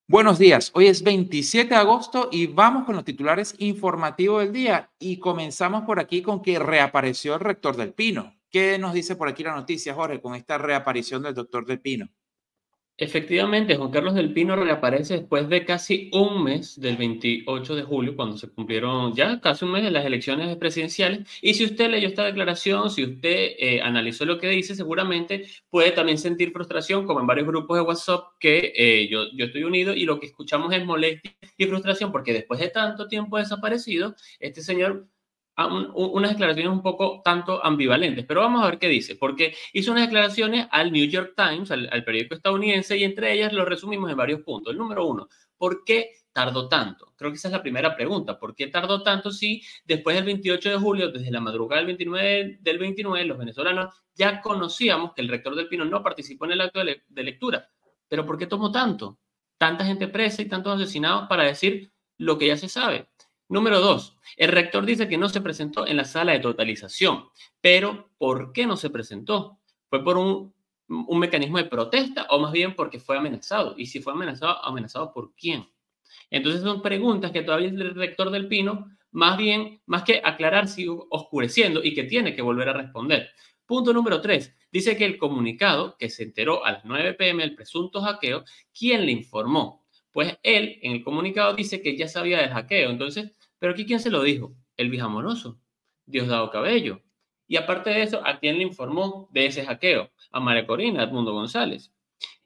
Buenos días, hoy es 27 de agosto y vamos con los titulares informativos del día y comenzamos por aquí con que reapareció el rector del Pino. ¿Qué nos dice por aquí la noticia, Jorge, con esta reaparición del doctor del Pino? Efectivamente, Juan Carlos del Pino reaparece después de casi un mes del 28 de julio, cuando se cumplieron ya casi un mes de las elecciones presidenciales. Y si usted leyó esta declaración, si usted analizó lo que dice, seguramente puede también sentir frustración, como en varios grupos de WhatsApp que yo estoy unido, y lo que escuchamos es molestia y frustración, porque después de tanto tiempo desaparecido, este señor unas declaraciones un poco tanto ambivalentes, pero vamos a ver qué dice, porque hizo unas declaraciones al New York Times, al periódico estadounidense, y entre ellas lo resumimos en varios puntos. El número uno, ¿por qué tardó tanto? Creo que esa es la primera pregunta. ¿Por qué tardó tanto si después del 28 de julio, desde la madrugada del 29, los venezolanos ya conocíamos que el rector del Pino no participó en el acto de lectura? ¿Pero por qué tomó tanto? Tanta gente presa y tantos asesinados para decir lo que ya se sabe. Número dos, el rector dice que no se presentó en la sala de totalización, pero ¿por qué no se presentó? ¿Fue por un mecanismo de protesta o más bien porque fue amenazado? Y si fue amenazado, ¿amenazado por quién? Entonces son preguntas que todavía el rector del Pino, más bien, más que aclarar, sigue oscureciendo y que tiene que volver a responder. Punto número 3. Dice que el comunicado que se enteró a las 9 p.m. del presunto hackeo, ¿quién le informó? Pues él en el comunicado dice que ya sabía del hackeo. Entonces, ¿pero aquí quién se lo dijo? El Bijamoroso, Diosdado Cabello. Y aparte de eso, ¿a quién le informó de ese hackeo? A María Corina, Edmundo González.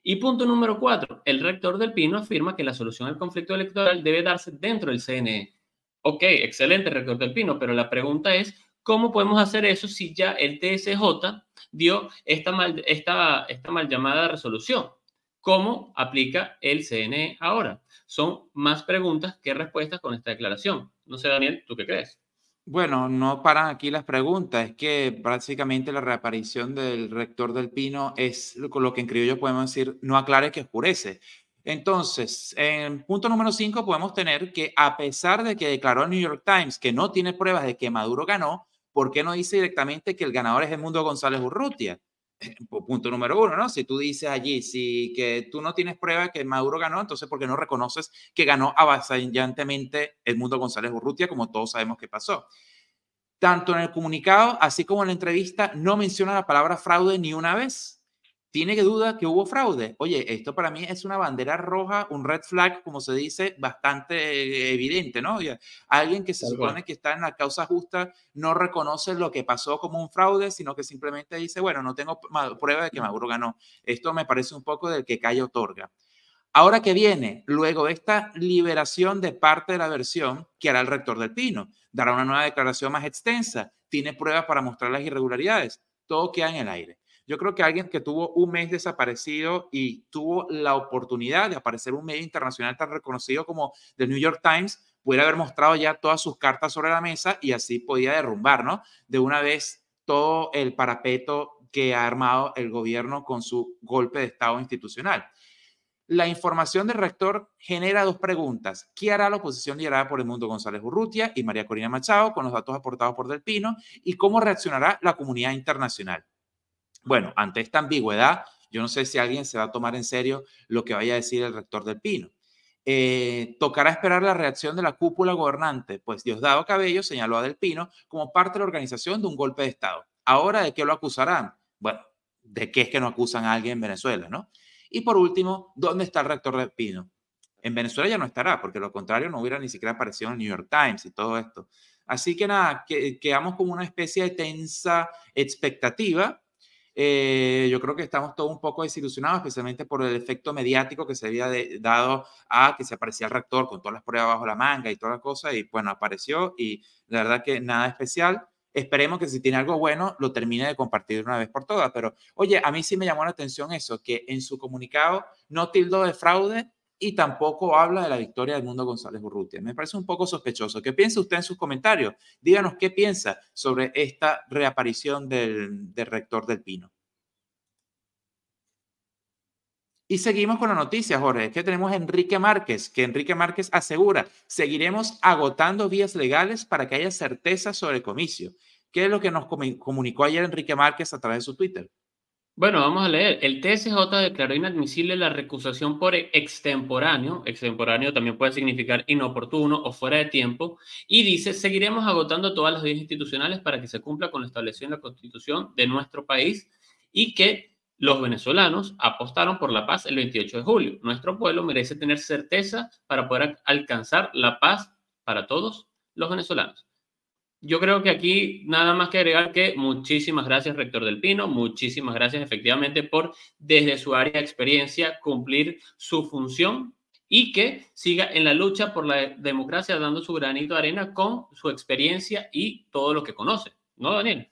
Y punto número 4, el rector del Pino afirma que la solución al conflicto electoral debe darse dentro del CNE. Ok, excelente, rector del Pino, pero la pregunta es, ¿cómo podemos hacer eso si ya el TSJ dio esta mal llamada resolución? ¿Cómo aplica el CNE ahora? Son más preguntas que respuestas con esta declaración. No sé, Daniel, ¿tú qué crees? Bueno, no paran aquí las preguntas, es que básicamente la reaparición del rector del Pino es lo que en criollo podemos decir, no aclare que oscurece. Entonces, en punto número 5 podemos tener que a pesar de que declaró el New York Times que no tiene pruebas de que Maduro ganó, ¿por qué no dice directamente que el ganador es Edmundo González Urrutia? Punto número uno, ¿no? Si tú dices allí, si que tú no tienes prueba de que Maduro ganó, entonces ¿por qué no reconoces que ganó avasallantemente Edmundo González Urrutia, como todos sabemos que pasó? Tanto en el comunicado, así como en la entrevista, no menciona la palabra fraude ni una vez. Tiene que duda que hubo fraude. Oye, esto para mí es una bandera roja, un red flag, como se dice, bastante evidente, ¿no? Oye, alguien que se Tal cual. supone que está en la causa justa no reconoce lo que pasó como un fraude, sino que simplemente dice, bueno, no tengo prueba de que Maduro ganó. Esto me parece un poco del que calla otorga. Ahora que viene, luego de esta liberación de parte de la versión, ¿qué hará el rector del Pino? Dará una nueva declaración más extensa, tiene pruebas para mostrar las irregularidades, todo queda en el aire. Yo creo que alguien que tuvo un mes desaparecido y tuvo la oportunidad de aparecer en un medio internacional tan reconocido como The New York Times, puede haber mostrado ya todas sus cartas sobre la mesa y así podía derrumbar, ¿no? De una vez todo el parapeto que ha armado el gobierno con su golpe de Estado institucional. La información del rector genera dos preguntas. ¿Qué hará la oposición liderada por Edmundo González Urrutia y María Corina Machado con los datos aportados por Del Pino? ¿Y cómo reaccionará la comunidad internacional? Bueno, ante esta ambigüedad, yo no sé si alguien se va a tomar en serio lo que vaya a decir el rector del Pino. Tocará esperar la reacción de la cúpula gobernante, pues Diosdado Cabello señaló a Del Pino como parte de la organización de un golpe de Estado. Ahora, ¿de qué lo acusarán? Bueno, ¿de qué es que no acusan a alguien en Venezuela, no? Y por último, ¿dónde está el rector del Pino? En Venezuela ya no estará, porque lo contrario no hubiera ni siquiera aparecido en el New York Times y todo esto. Así que nada, quedamos como una especie de tensa expectativa. Yo creo que estamos todos un poco desilusionados, especialmente por el efecto mediático que se había dado a que se aparecía el rector con todas las pruebas bajo la manga y toda la cosa, y bueno, apareció y la verdad que nada especial. Esperemos que si tiene algo bueno lo termine de compartir de una vez por todas, pero oye, a mí sí me llamó la atención eso, que en su comunicado no tildó de fraude y tampoco habla de la victoria del Mundo González Urrutia. Me parece un poco sospechoso. ¿Qué piensa usted en sus comentarios? Díganos qué piensa sobre esta reaparición del rector del Pino. Y seguimos con la noticia, Jorge, que tenemos a Enrique Márquez, que Enrique Márquez asegura, seguiremos agotando vías legales para que haya certeza sobre el comicio. ¿Qué es lo que nos comunicó ayer Enrique Márquez a través de su Twitter? Bueno, vamos a leer. El TSJ declaró inadmisible la recusación por extemporáneo. Extemporáneo también puede significar inoportuno o fuera de tiempo. Y dice, seguiremos agotando todas las vías institucionales para que se cumpla con lo establecido en la Constitución de nuestro país y que los venezolanos apostaron por la paz el 28 de julio. Nuestro pueblo merece tener certeza para poder alcanzar la paz para todos los venezolanos. Yo creo que aquí nada más que agregar que muchísimas gracias, rector del Pino, muchísimas gracias efectivamente por desde su área de experiencia cumplir su función y que siga en la lucha por la democracia dando su granito de arena con su experiencia y todo lo que conoce, ¿no, Daniel?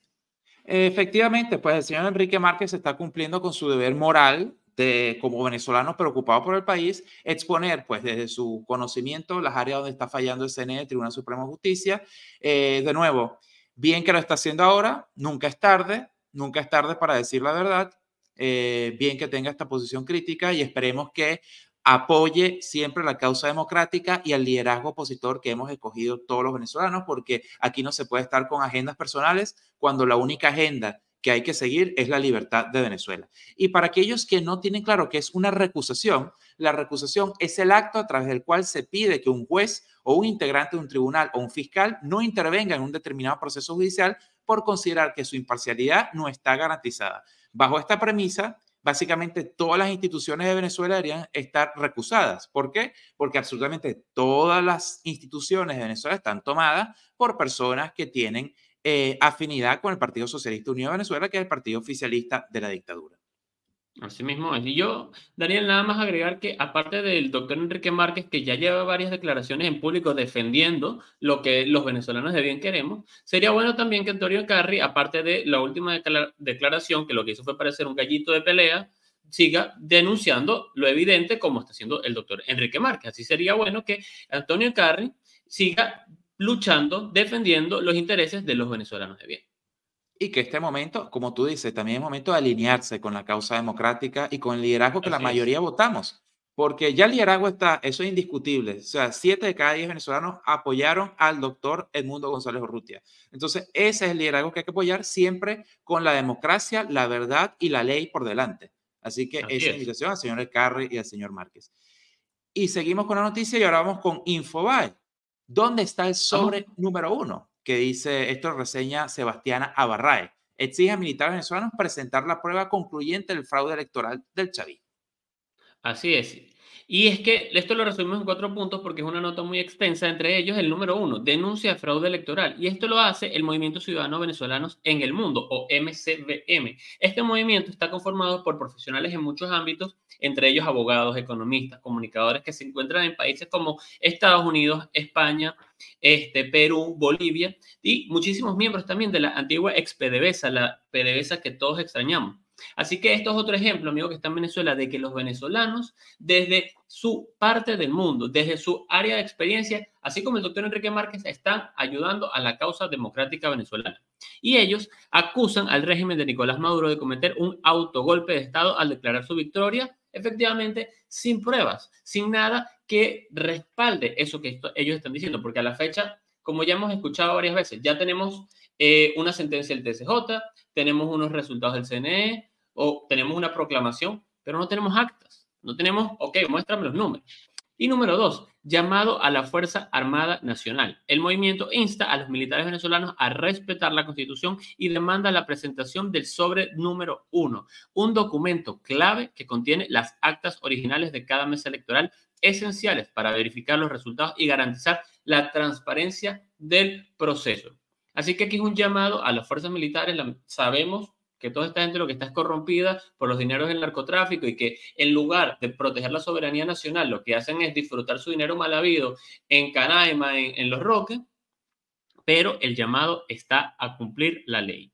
Efectivamente, pues el señor Enrique Márquez está cumpliendo con su deber moral de, como venezolano preocupado por el país, exponer pues desde su conocimiento las áreas donde está fallando el CNE, el Tribunal Supremo de Justicia. De nuevo, bien que lo está haciendo ahora, nunca es tarde para decir la verdad, bien que tenga esta posición crítica y esperemos que apoye siempre la causa democrática y al liderazgo opositor que hemos escogido todos los venezolanos, porque aquí no se puede estar con agendas personales cuando la única agenda que hay que seguir es la libertad de Venezuela. Y para aquellos que no tienen claro qué es una recusación, la recusación es el acto a través del cual se pide que un juez o un integrante de un tribunal o un fiscal no intervenga en un determinado proceso judicial por considerar que su imparcialidad no está garantizada. Bajo esta premisa, básicamente todas las instituciones de Venezuela deberían estar recusadas. ¿Por qué? Porque absolutamente todas las instituciones de Venezuela están tomadas por personas que tienen afinidad con el Partido Socialista Unido de Venezuela, que es el partido oficialista de la dictadura. Así mismo es. Y yo, Daniel, nada más agregar que aparte del doctor Enrique Márquez, que ya lleva varias declaraciones en público defendiendo lo que los venezolanos de bien queremos, sería bueno también que Antonio Carri, aparte de la última declaración, que lo que hizo fue parecer un gallito de pelea, siga denunciando lo evidente como está haciendo el doctor Enrique Márquez. Así sería bueno que Antonio Carri siga luchando, defendiendo los intereses de los venezolanos de bien. Y que este momento, como tú dices, también es momento de alinearse con la causa democrática y con el liderazgo que la Así es. mayoría votamos. Porque ya el liderazgo está, eso es indiscutible. O sea, 7 de cada 10 venezolanos apoyaron al doctor Edmundo González Urrutia. Entonces, ese es el liderazgo que hay que apoyar siempre con la democracia, la verdad y la ley por delante. Así que esa Así es la es. invitación al señor Carri y al señor Márquez. Y seguimos con la noticia y ahora vamos con Infobae. ¿Dónde está el Vamos. sobre número uno? Que dice, esto reseña Sebastiana Abarrae. Exige a militares venezolanos presentar la prueba concluyente del fraude electoral del chavismo. Así es. Y es que esto lo resumimos en 4 puntos porque es una nota muy extensa, entre ellos el número uno, denuncia de fraude electoral. Y esto lo hace el Movimiento Ciudadano Venezolanos en el Mundo, o MCVM. Este movimiento está conformado por profesionales en muchos ámbitos, entre ellos abogados, economistas, comunicadores que se encuentran en países como Estados Unidos, España, Perú, Bolivia, y muchísimos miembros también de la antigua ex PDVSA, la PDVSA que todos extrañamos. Así que esto es otro ejemplo, amigo, que está en Venezuela, de que los venezolanos, desde su parte del mundo, desde su área de experiencia, así como el doctor Enrique Márquez, están ayudando a la causa democrática venezolana. Y ellos acusan al régimen de Nicolás Maduro de cometer un autogolpe de Estado al declarar su victoria, efectivamente, sin pruebas, sin nada que respalde eso que ellos están diciendo, porque a la fecha, como ya hemos escuchado varias veces, ya tenemos una sentencia del TSJ, tenemos unos resultados del CNE, o tenemos una proclamación, pero no tenemos actas. No tenemos, ok, muéstrame los números. Y número dos, llamado a la Fuerza Armada Nacional. El movimiento insta a los militares venezolanos a respetar la Constitución y demanda la presentación del sobre número uno, un documento clave que contiene las actas originales de cada mesa electoral esenciales para verificar los resultados y garantizar la transparencia del proceso. Así que aquí es un llamado a las fuerzas militares. Sabemos que toda esta gente lo que está es corrompida por los dineros del narcotráfico y que en lugar de proteger la soberanía nacional, lo que hacen es disfrutar su dinero mal habido en Canaima, en Los Roques, pero el llamado está a cumplir la ley.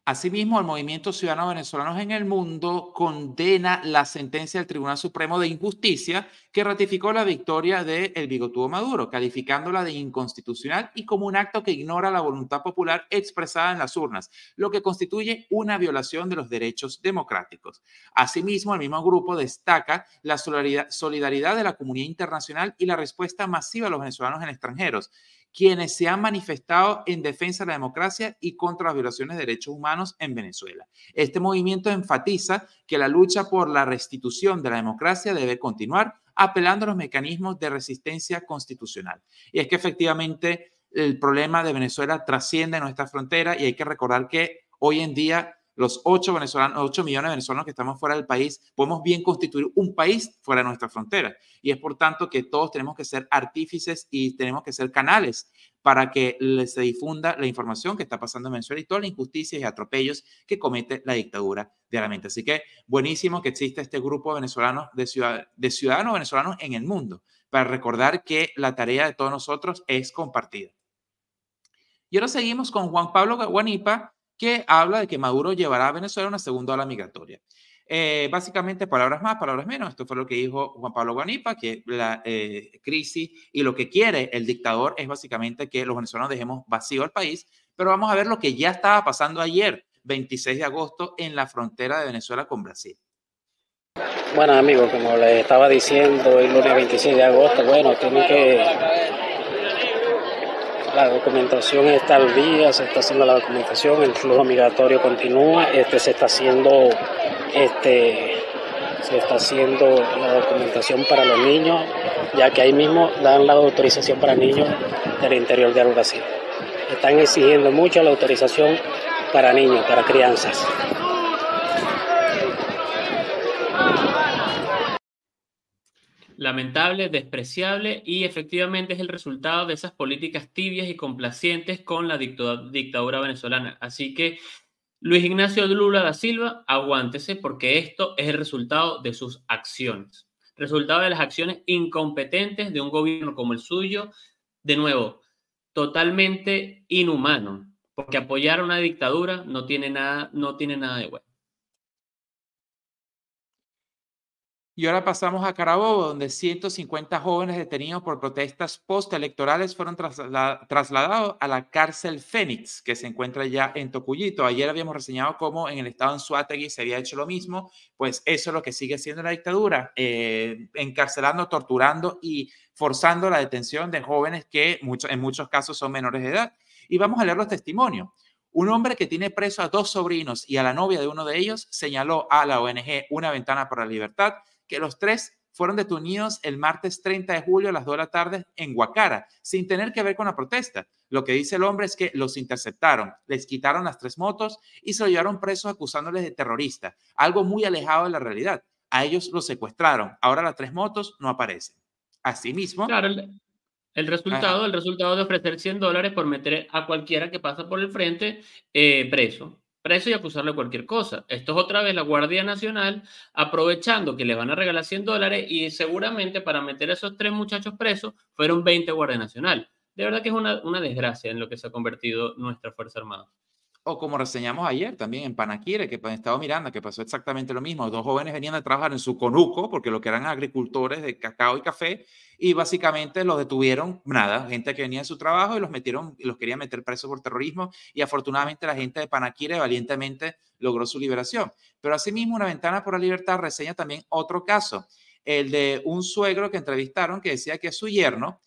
Asimismo, el Movimiento Ciudadano Venezolanos en el Mundo condena la sentencia del Tribunal Supremo de Injusticia que ratificó la victoria de el bigotudo Maduro, calificándola de inconstitucional y como un acto que ignora la voluntad popular expresada en las urnas, lo que constituye una violación de los derechos democráticos. Asimismo, el mismo grupo destaca la solidaridad de la comunidad internacional y la respuesta masiva a los venezolanos en extranjeros, quienes se han manifestado en defensa de la democracia y contra las violaciones de derechos humanos en Venezuela. Este movimiento enfatiza que la lucha por la restitución de la democracia debe continuar, apelando a los mecanismos de resistencia constitucional. Y es que efectivamente el problema de Venezuela trasciende nuestra frontera y hay que recordar que hoy en día los 8 millones de venezolanos que estamos fuera del país, podemos bien constituir un país fuera de nuestra frontera. Y es por tanto que todos tenemos que ser artífices y tenemos que ser canales para que se difunda la información que está pasando en Venezuela y todas las injusticias y atropellos que comete la dictadura diariamente. Así que buenísimo que existe este grupo de venezolanos, de ciudadanos venezolanos en el mundo, para recordar que la tarea de todos nosotros es compartida. Y ahora seguimos con Juan Pablo Guanipa, que habla de que Maduro llevará a Venezuela a una segunda ola migratoria. Básicamente, palabras más, palabras menos. Esto fue lo que dijo Juan Pablo Guanipa, que la crisis y lo que quiere el dictador es básicamente que los venezolanos dejemos vacío el país. Pero vamos a ver lo que ya estaba pasando ayer, 26 de agosto, en la frontera de Venezuela con Brasil. Bueno, amigos, como les estaba diciendo, el lunes 26 de agosto, bueno, tiene que... La documentación está al día, se está haciendo la documentación, el flujo migratorio continúa, se está haciendo la documentación para los niños, ya que ahí mismo dan la autorización para niños del interior del Brasil. Están exigiendo mucho la autorización para niños, para crianzas. Lamentable, despreciable y efectivamente es el resultado de esas políticas tibias y complacientes con la dictadura venezolana. Así que Luis Ignacio Lula da Silva, aguántese porque esto es el resultado de sus acciones. Resultado de las acciones incompetentes de un gobierno como el suyo, de nuevo, totalmente inhumano, porque apoyar a una dictadura no tiene nada de bueno. Y ahora pasamos a Carabobo, donde 150 jóvenes detenidos por protestas postelectorales fueron trasladados a la cárcel Fénix, que se encuentra ya en Tocuyito. Ayer habíamos reseñado cómo en el estado Anzoátegui se había hecho lo mismo, pues eso es lo que sigue siendo la dictadura, encarcelando, torturando y forzando la detención de jóvenes que en muchos casos son menores de edad. Y vamos a leer los testimonios. Un hombre que tiene preso a 2 sobrinos y a la novia de uno de ellos señaló a la ONG Una Ventana por la Libertad que los 3 fueron detenidos el martes 30 de julio a las 2 de la tarde en Guacara, sin tener que ver con la protesta. Lo que dice el hombre es que los interceptaron, les quitaron las 3 motos y se lo llevaron presos acusándoles de terrorista, algo muy alejado de la realidad. A ellos los secuestraron, ahora las 3 motos no aparecen. Asimismo, Claro, el resultado de ofrecer $100 por meter a cualquiera que pasa por el frente preso y acusarle de cualquier cosa. Esto es otra vez la Guardia Nacional aprovechando que le van a regalar $100 y seguramente para meter a esos 3 muchachos presos fueron 20 Guardia Nacional. De verdad que es una desgracia en lo que se ha convertido nuestra Fuerza Armada. O como reseñamos ayer también en Panaquire, que en Estado Miranda, que pasó exactamente lo mismo. 2 jóvenes venían a trabajar en su conuco, porque lo que eran agricultores de cacao y café, y básicamente los detuvieron, nada, gente que venía de su trabajo y los metieron, y los querían meter presos por terrorismo, y afortunadamente la gente de Panaquire valientemente logró su liberación. Pero asimismo, Una Ventana por la Libertad reseña también otro caso, el de un suegro que entrevistaron que decía que su yerno,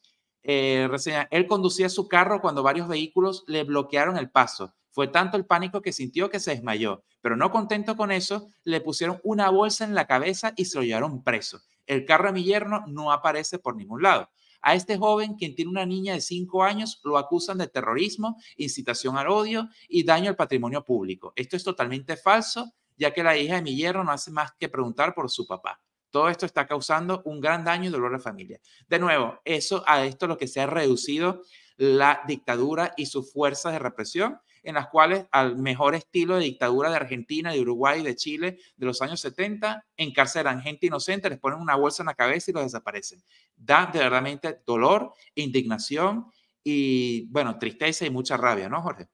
reseña, él conducía su carro cuando varios vehículos le bloquearon el paso. Fue tanto el pánico que sintió que se desmayó, pero no contento con eso, le pusieron una bolsa en la cabeza y se lo llevaron preso. El carro de mi yerno no aparece por ningún lado. A este joven, quien tiene una niña de 5 años, lo acusan de terrorismo, incitación al odio y daño al patrimonio público. Esto es totalmente falso, ya que la hija de mi yerno no hace más que preguntar por su papá. Todo esto está causando un gran daño y dolor a la familia. De nuevo, a esto lo que se ha reducido la dictadura y sus fuerzas de represión, en las cuales al mejor estilo de dictadura de Argentina, de Uruguay, de Chile, de los años 70, encarcelan gente inocente, les ponen una bolsa en la cabeza y los desaparecen. Da de verdaderamente dolor, indignación y, bueno, tristeza y mucha rabia, ¿no, Jorge?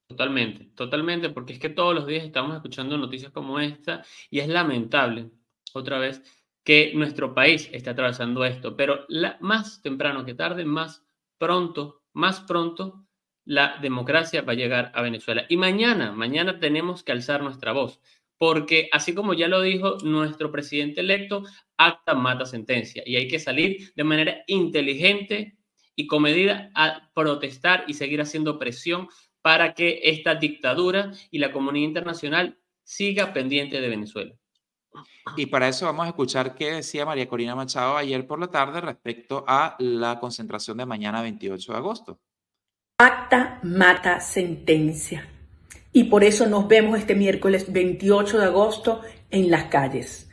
Totalmente, totalmente, porque es que todos los días estamos escuchando noticias como esta y es lamentable, otra vez, que nuestro país esté atravesando esto, pero más temprano que tarde, más pronto, la democracia va a llegar a Venezuela. Y mañana tenemos que alzar nuestra voz, porque así como ya lo dijo nuestro presidente electo, acta mata sentencia, y hay que salir de manera inteligente y comedida a protestar y seguir haciendo presión para que esta dictadura y la comunidad internacional siga pendiente de Venezuela. Y para eso vamos a escuchar qué decía María Corina Machado ayer por la tarde respecto a la concentración de mañana 28 de agosto. Acta mata sentencia. Y por eso nos vemos este miércoles 28 de agosto en las calles.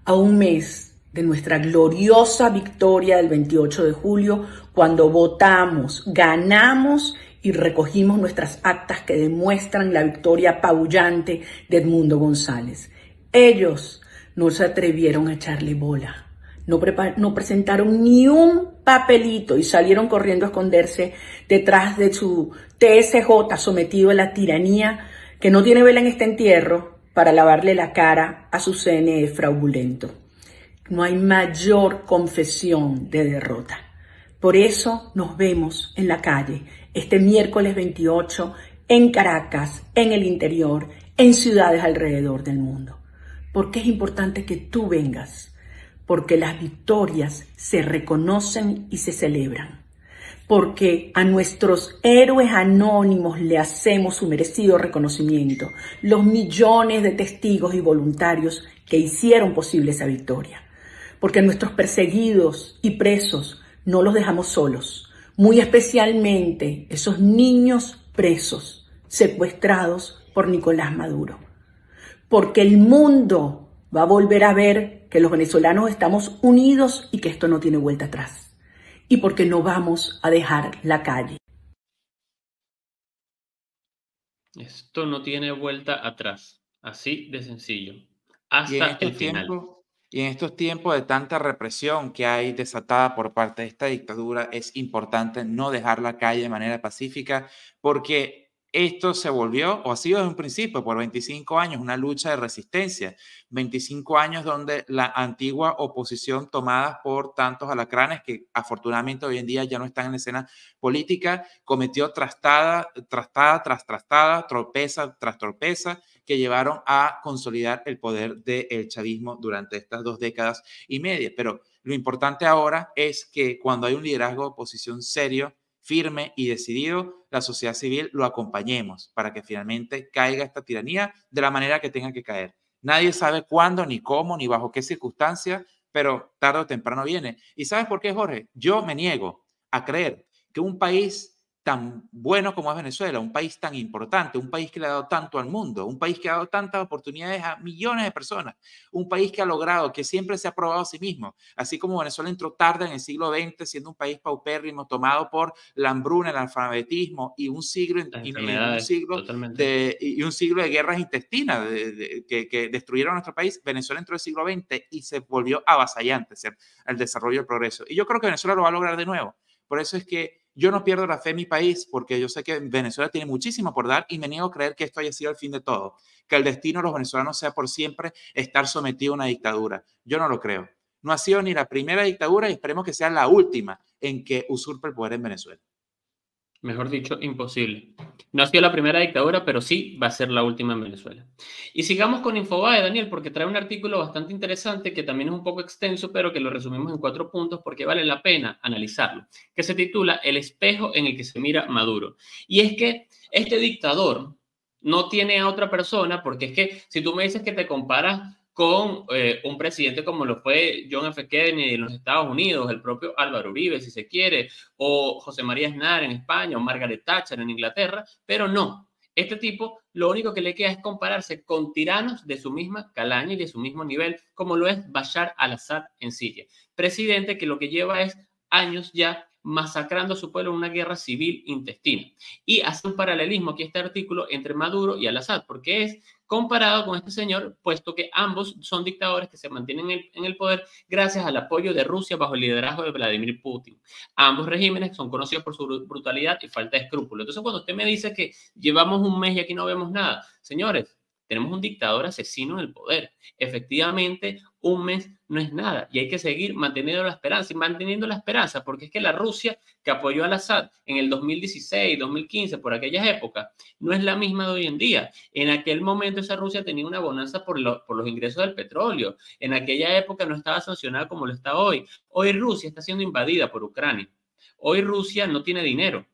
A un mes de nuestra gloriosa victoria del 28 de julio, cuando votamos, ganamos y recogimos nuestras actas que demuestran la victoria apabullante de Edmundo González. Ellos no se atrevieron a echarle bola. No presentaron ni un papelito y salieron corriendo a esconderse detrás de su TSJ sometido a la tiranía que no tiene vela en este entierro para lavarle la cara a su CNE fraudulento. No hay mayor confesión de derrota. Por eso nos vemos en la calle este miércoles 28 en Caracas, en el interior, en ciudades alrededor del mundo. ¿Por qué es importante que tú vengas? Porque las victorias se reconocen y se celebran. Porque a nuestros héroes anónimos le hacemos su merecido reconocimiento, los millones de testigos y voluntarios que hicieron posible esa victoria. Porque a nuestros perseguidos y presos no los dejamos solos, muy especialmente esos niños presos, secuestrados por Nicolás Maduro. Porque el mundo va a volver a ver que los venezolanos estamos unidos y que esto no tiene vuelta atrás. Y porque no vamos a dejar la calle. Esto no tiene vuelta atrás, así de sencillo, hasta el final. Y en estos tiempos de tanta represión que hay desatada por parte de esta dictadura, es importante no dejar la calle de manera pacífica, porque esto se volvió, o ha sido desde un principio, por 25 años, una lucha de resistencia. 25 años donde la antigua oposición, tomada por tantos alacranes que afortunadamente hoy en día ya no están en la escena política, cometió trastada tras trastada, tropeza tras tropeza, que llevaron a consolidar el poder del chavismo durante estas 2 décadas y media. Pero lo importante ahora es que cuando hay un liderazgo de oposición serio, firme y decidido, la sociedad civil lo acompañemos para que finalmente caiga esta tiranía de la manera que tenga que caer. Nadie sabe cuándo, ni cómo, ni bajo qué circunstancias, pero tarde o temprano viene. ¿Y sabes por qué, Jorge? Yo me niego a creer que un país tan bueno como es Venezuela, un país tan importante, un país que le ha dado tanto al mundo, un país que ha dado tantas oportunidades a millones de personas, un país que ha logrado, que siempre se ha probado a sí mismo, así como Venezuela entró tarde en el siglo XX, siendo un país paupérrimo, tomado por la hambruna, el analfabetismo y un siglo, un siglo de guerras intestinas que destruyeron nuestro país. Venezuela entró en el siglo XX y se volvió avasallante el desarrollo y el progreso. Y yo creo que Venezuela lo va a lograr de nuevo. Por eso es que yo no pierdo la fe en mi país, porque yo sé que Venezuela tiene muchísimo por dar y me niego a creer que esto haya sido el fin de todo, que el destino de los venezolanos sea por siempre estar sometido a una dictadura. Yo no lo creo. No ha sido ni la primera dictadura y esperemos que sea la última en que usurpe el poder en Venezuela. Mejor dicho, imposible. No ha sido la primera dictadura, pero sí va a ser la última en Venezuela. Y sigamos con Infobae, Daniel, porque trae un artículo bastante interesante que también es un poco extenso, pero que lo resumimos en 4 puntos porque vale la pena analizarlo, que se titula El espejo en el que se mira Maduro. Y es que este dictador no tiene a otra persona, porque es que si tú me dices que te comparas con un presidente como lo fue John F. Kennedy en los Estados Unidos, el propio Álvaro Uribe, si se quiere, o José María Aznar en España, o Margaret Thatcher en Inglaterra, pero no. Este tipo, lo único que le queda es compararse con tiranos de su misma calaña y de su mismo nivel, como lo es Bashar al-Assad en Siria. Presidente que lo que lleva es años ya masacrando a su pueblo en una guerra civil intestina. Y hace un paralelismo aquí este artículo entre Maduro y al-Assad, porque es comparado con este señor, puesto que ambos son dictadores que se mantienen en el poder gracias al apoyo de Rusia bajo el liderazgo de Vladimir Putin. Ambos regímenes son conocidos por su brutalidad y falta de escrúpulos. Entonces, cuando usted me dice que llevamos un mes y aquí no vemos nada, señores, tenemos un dictador asesino en el poder. Efectivamente, un mes no es nada y hay que seguir manteniendo la esperanza, porque es que la Rusia que apoyó al Assad en el 2016, 2015, por aquellas épocas, no es la misma de hoy en día. En aquel momento esa Rusia tenía una bonanza por los ingresos del petróleo. En aquella época no estaba sancionada como lo está hoy. Hoy Rusia está siendo invadida por Ucrania. Hoy Rusia no tiene dinero.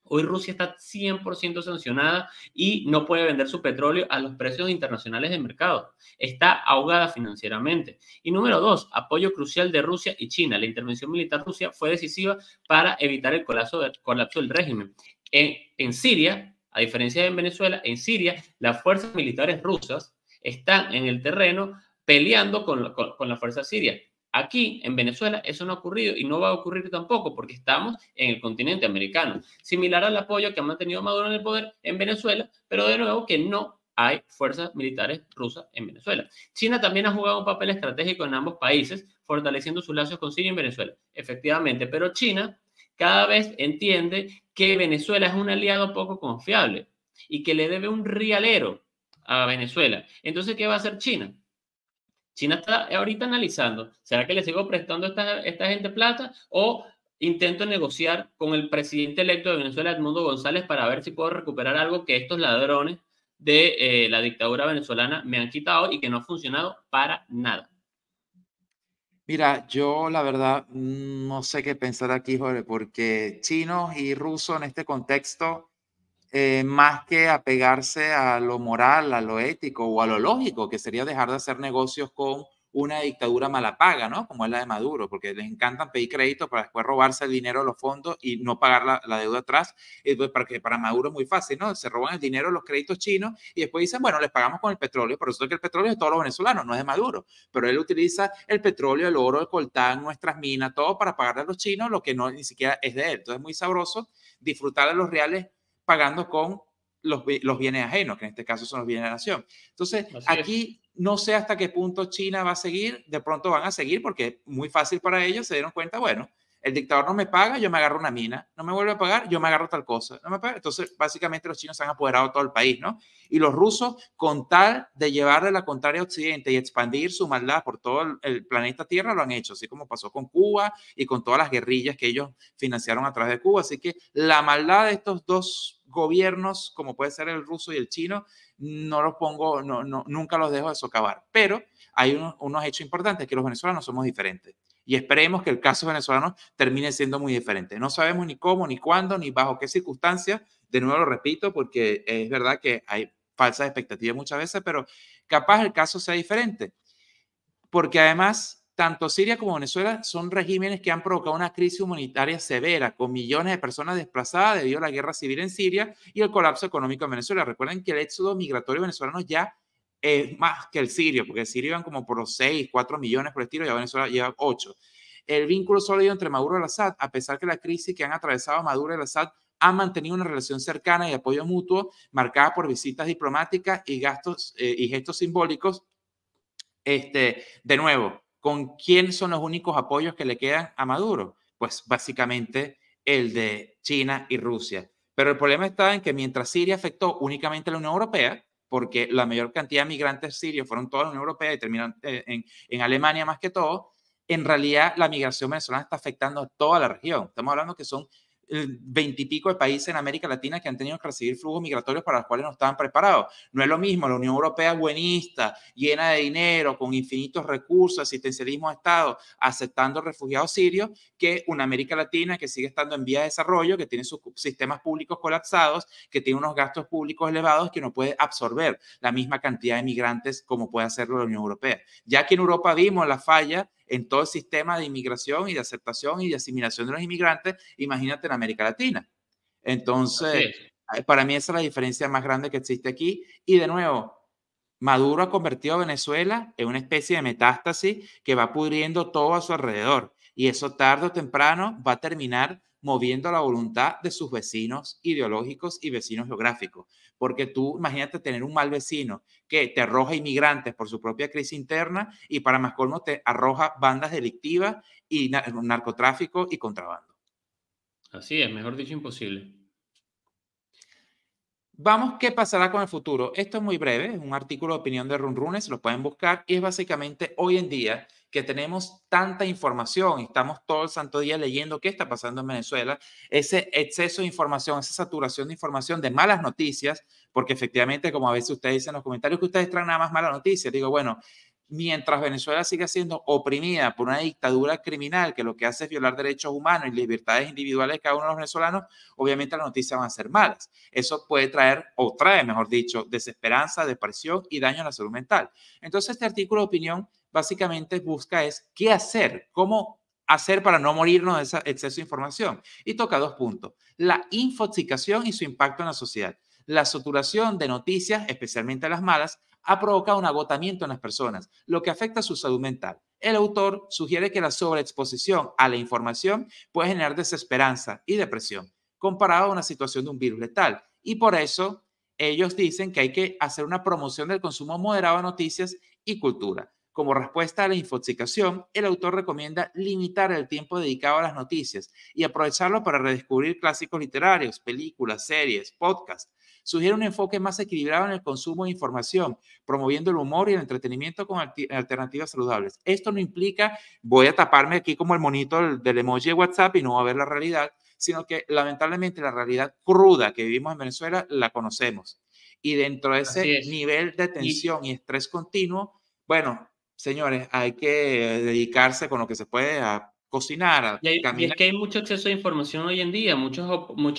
Hoy Rusia está 100% sancionada y no puede vender su petróleo a los precios internacionales del mercado. Está ahogada financieramente. Y número 2, apoyo crucial de Rusia y China. La intervención militar rusa fue decisiva para evitar el colapso del régimen. En Siria, a diferencia de en Venezuela, en Siria las fuerzas militares rusas están en el terreno peleando con la fuerza siria. Aquí, en Venezuela, eso no ha ocurrido y no va a ocurrir tampoco porque estamos en el continente americano. Similar al apoyo que ha mantenido Maduro en el poder en Venezuela, pero de nuevo que no hay fuerzas militares rusas en Venezuela. China también ha jugado un papel estratégico en ambos países, fortaleciendo sus lazos con Siria y Venezuela. Efectivamente, pero China cada vez entiende que Venezuela es un aliado poco confiable y que le debe un rialero a Venezuela. Entonces, ¿qué va a hacer China? China está ahorita analizando, ¿será que le sigo prestando a esta gente plata o intento negociar con el presidente electo de Venezuela, Edmundo González, para ver si puedo recuperar algo que estos ladrones de la dictadura venezolana me han quitado y que no ha funcionado para nada? Mira, yo la verdad no sé qué pensar aquí, Jorge, porque chinos y rusos en este contexto, más que apegarse a lo moral, a lo ético o a lo lógico, que sería dejar de hacer negocios con una dictadura mala paga, ¿no? Como es la de Maduro, porque les encantan pedir crédito para después robarse el dinero de los fondos y no pagar la deuda atrás. Pues para Maduro es muy fácil, ¿no? Se roban el dinero de los créditos chinos y después dicen, bueno, les pagamos con el petróleo, pero resulta que el petróleo es de todos los venezolanos, no es de Maduro. Pero él utiliza el petróleo, el oro, el coltán, nuestras minas, todo para pagarle a los chinos lo que no ni siquiera es de él. Entonces es muy sabroso disfrutar de los reales pagando con los bienes ajenos, que en este caso son los bienes de la nación. Entonces, aquí no sé hasta qué punto China va a seguir, de pronto van a seguir porque es muy fácil para ellos, se dieron cuenta, bueno, el dictador no me paga, yo me agarro una mina, no me vuelve a pagar, yo me agarro tal cosa, no me paga. Entonces, básicamente los chinos se han apoderado de todo el país, ¿no? Y los rusos, con tal de llevarle la contraria a Occidente y expandir su maldad por todo el planeta Tierra, lo han hecho, así como pasó con Cuba y con todas las guerrillas que ellos financiaron a través de Cuba. Así que la maldad de estos dos gobiernos, como puede ser el ruso y el chino, no los pongo, nunca los dejo de socavar. Pero hay unos hechos importantes, que los venezolanos somos diferentes. Y esperemos que el caso venezolano termine siendo muy diferente. No sabemos ni cómo, ni cuándo, ni bajo qué circunstancias. De nuevo lo repito, porque es verdad que hay falsas expectativas muchas veces, pero capaz el caso sea diferente. Porque además, tanto Siria como Venezuela son regímenes que han provocado una crisis humanitaria severa, con millones de personas desplazadas debido a la guerra civil en Siria y el colapso económico en Venezuela. Recuerden que el éxodo migratorio venezolano ya es más que el sirio, porque el sirio iban como por los 6, 4 millones por el estilo, y Venezuela lleva 8. El vínculo sólido entre Maduro y al-Assad, a pesar que la crisis que han atravesado Maduro y al-Assad han mantenido una relación cercana y apoyo mutuo, marcada por visitas diplomáticas y gestos simbólicos. De nuevo, ¿con quién son los únicos apoyos que le quedan a Maduro? Pues básicamente el de China y Rusia. Pero el problema está en que mientras Siria afectó únicamente a la Unión Europea, porque la mayor cantidad de migrantes sirios fueron toda la Unión Europea y terminan en Alemania más que todo, en realidad la migración venezolana está afectando a toda la región. Estamos hablando que son 20 y pico de países en América Latina que han tenido que recibir flujos migratorios para los cuales no estaban preparados. No es lo mismo la Unión Europea buenista, llena de dinero, con infinitos recursos, asistencialismo de Estado, aceptando refugiados sirios, que una América Latina que sigue estando en vía de desarrollo, que tiene sus sistemas públicos colapsados, que tiene unos gastos públicos elevados, que no puede absorber la misma cantidad de migrantes como puede hacerlo la Unión Europea. Ya que en Europa vimos la falla en todo el sistema de inmigración y de aceptación y de asimilación de los inmigrantes, imagínate en América Latina. Entonces, para mí esa es la diferencia más grande que existe aquí. Y de nuevo, Maduro ha convertido a Venezuela en una especie de metástasis que va pudriendo todo a su alrededor. Y eso tarde o temprano va a terminar moviendo la voluntad de sus vecinos ideológicos y vecinos geográficos. Porque tú imagínate tener un mal vecino que te arroja inmigrantes por su propia crisis interna y para más colmo te arroja bandas delictivas y narcotráfico y contrabando. Así es, mejor dicho, imposible. Vamos, ¿qué pasará con el futuro? Esto es muy breve, es un artículo de opinión de Runrunes, lo pueden buscar y es básicamente hoy en día que tenemos tanta información, estamos todo el santo día leyendo qué está pasando en Venezuela, ese exceso de información, esa saturación de información, de malas noticias, porque efectivamente, como a veces ustedes dicen en los comentarios que ustedes traen nada más malas noticias, digo, bueno, mientras Venezuela siga siendo oprimida por una dictadura criminal que lo que hace es violar derechos humanos y libertades individuales de cada uno de los venezolanos, obviamente las noticias van a ser malas. Eso puede traer, o trae, mejor dicho, desesperanza, depresión y daño a la salud mental. Entonces, este artículo de opinión básicamente busca es qué hacer, cómo hacer para no morirnos de ese exceso de información. Y toca 2 puntos. La infoxicación y su impacto en la sociedad. La saturación de noticias, especialmente las malas, ha provocado un agotamiento en las personas, lo que afecta a su salud mental. El autor sugiere que la sobreexposición a la información puede generar desesperanza y depresión, comparado a una situación de un virus letal. Y por eso ellos dicen que hay que hacer una promoción del consumo moderado de noticias y cultura. Como respuesta a la infoxicación, el autor recomienda limitar el tiempo dedicado a las noticias y aprovecharlo para redescubrir clásicos literarios, películas, series, podcasts. Sugiere un enfoque más equilibrado en el consumo de información, promoviendo el humor y el entretenimiento con alternativas saludables. Esto no implica voy a taparme aquí como el monito del emoji de WhatsApp y no voy a ver la realidad, sino que lamentablemente la realidad cruda que vivimos en Venezuela la conocemos. Y dentro de ese nivel de tensión y estrés continuo, bueno, señores, hay que dedicarse con lo que se puede a cocinar, a y es que hay mucho acceso a información hoy en día, muchas